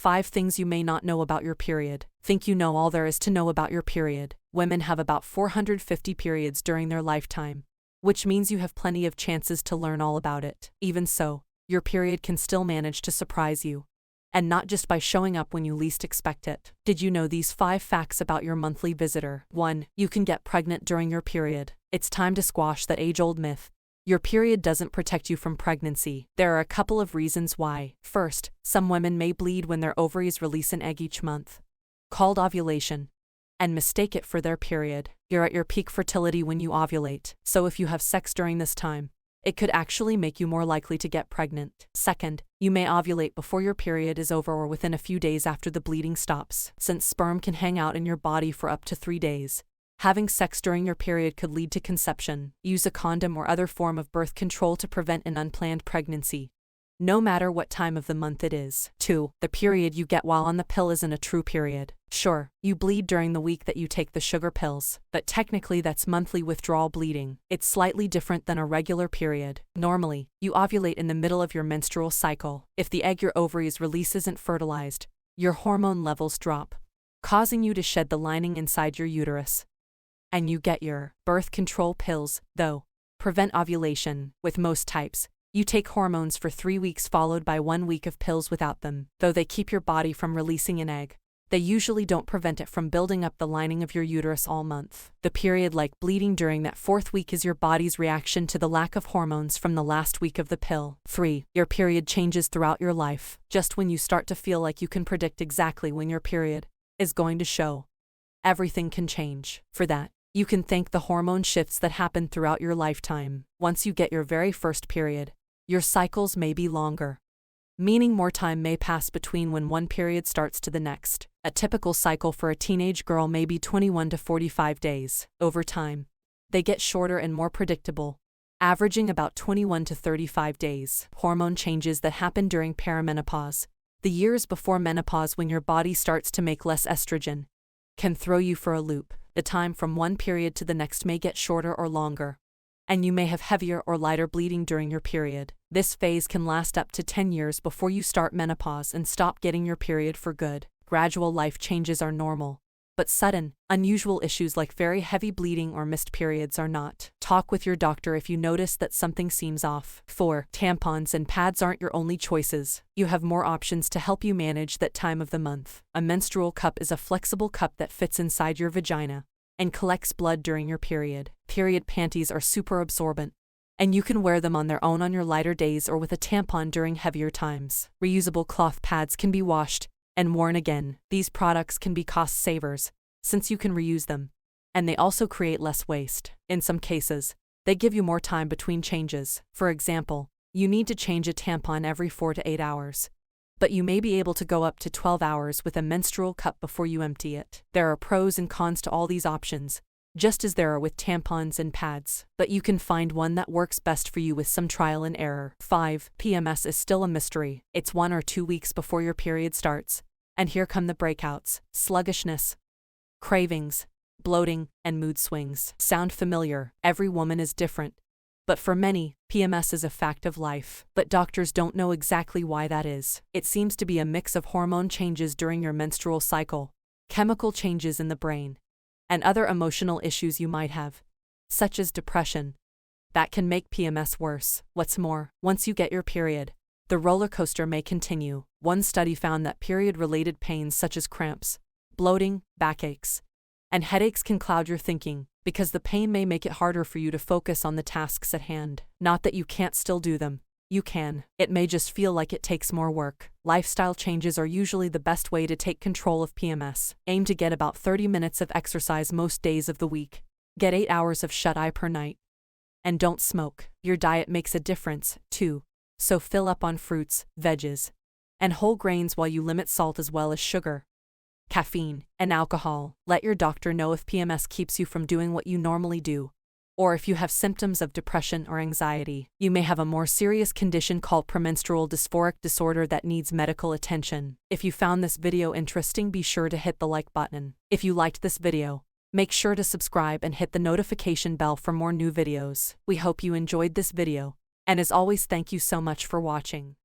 5 things you may not know about your period. Think you know all there is to know about your period. Women have about 450 periods during their lifetime, which means you have plenty of chances to learn all about it. Even so, your period can still manage to surprise you. And not just by showing up when you least expect it. Did you know these 5 facts about your monthly visitor? 1. You can get pregnant during your period. It's time to squash that age-old myth. Your period doesn't protect you from pregnancy. There are a couple of reasons why. First, some women may bleed when their ovaries release an egg each month, called ovulation, and mistake it for their period. You're at your peak fertility when you ovulate, so if you have sex during this time, it could actually make you more likely to get pregnant. Second, you may ovulate before your period is over or within a few days after the bleeding stops. Since sperm can hang out in your body for up to 3 days, having sex during your period could lead to conception. Use a condom or other form of birth control to prevent an unplanned pregnancy, no matter what time of the month it is. 2. The period you get while on the pill isn't a true period. Sure, you bleed during the week that you take the sugar pills, but technically that's monthly withdrawal bleeding. It's slightly different than a regular period. Normally, you ovulate in the middle of your menstrual cycle. If the egg your ovaries release isn't fertilized, your hormone levels drop, causing you to shed the lining inside your uterus. And you get your birth control pills, though, prevent ovulation. With most types, you take hormones for 3 weeks followed by 1 week of pills without them. Though they keep your body from releasing an egg, they usually don't prevent it from building up the lining of your uterus all month. The period-like bleeding during that 4th week is your body's reaction to the lack of hormones from the last week of the pill. 3. Your period changes throughout your life. Just when you start to feel like you can predict exactly when your period is going to show, everything can change. For that, you can thank the hormone shifts that happen throughout your lifetime. Once you get your very first period, your cycles may be longer, meaning more time may pass between when one period starts to the next. A typical cycle for a teenage girl may be 21 to 45 days. Over time, they get shorter and more predictable, averaging about 21 to 35 days. Hormone changes that happen during perimenopause, the years before menopause when your body starts to make less estrogen, can throw you for a loop. The time from one period to the next may get shorter or longer, and you may have heavier or lighter bleeding during your period. This phase can last up to 10 years before you start menopause and stop getting your period for good. Gradual life changes are normal, but sudden, unusual issues like very heavy bleeding or missed periods are not. Talk with your doctor if you notice that something seems off. 4. Tampons and pads aren't your only choices. You have more options to help you manage that time of the month. A menstrual cup is a flexible cup that fits inside your vagina and collects blood during your period. Period panties are super absorbent, and you can wear them on their own on your lighter days or with a tampon during heavier times. Reusable cloth pads can be washed and worn again. These products can be cost savers, since you can reuse them, and they also create less waste. In some cases, they give you more time between changes. For example, you need to change a tampon every 4 to 8 hours, but you may be able to go up to 12 hours with a menstrual cup before you empty it. There are pros and cons to all these options, just as there are with tampons and pads, but you can find one that works best for you with some trial and error. 5. PMS is still a mystery. It's 1 or 2 weeks before your period starts, and here come the breakouts: sluggishness, cravings, bloating, and mood swings. Sound familiar? Every woman is different, but for many, PMS is a fact of life. But doctors don't know exactly why that is. It seems to be a mix of hormone changes during your menstrual cycle, chemical changes in the brain, and other emotional issues you might have, such as depression, that can make PMS worse. What's more, once you get your period, the roller coaster may continue. One study found that period-related pains such as cramps, bloating, backaches, and headaches can cloud your thinking, because the pain may make it harder for you to focus on the tasks at hand. Not that you can't still do them. You can. It may just feel like it takes more work. Lifestyle changes are usually the best way to take control of PMS. Aim to get about 30 minutes of exercise most days of the week. Get 8 hours of shut-eye per night. And don't smoke. Your diet makes a difference, too, so fill up on fruits, veggies, and whole grains while you limit salt as well as sugar, caffeine, and alcohol. Let your doctor know if PMS keeps you from doing what you normally do, or if you have symptoms of depression or anxiety. You may have a more serious condition called premenstrual dysphoric disorder that needs medical attention. If you found this video interesting, be sure to hit the like button. If you liked this video, make sure to subscribe and hit the notification bell for more new videos. We hope you enjoyed this video, and as always, thank you so much for watching.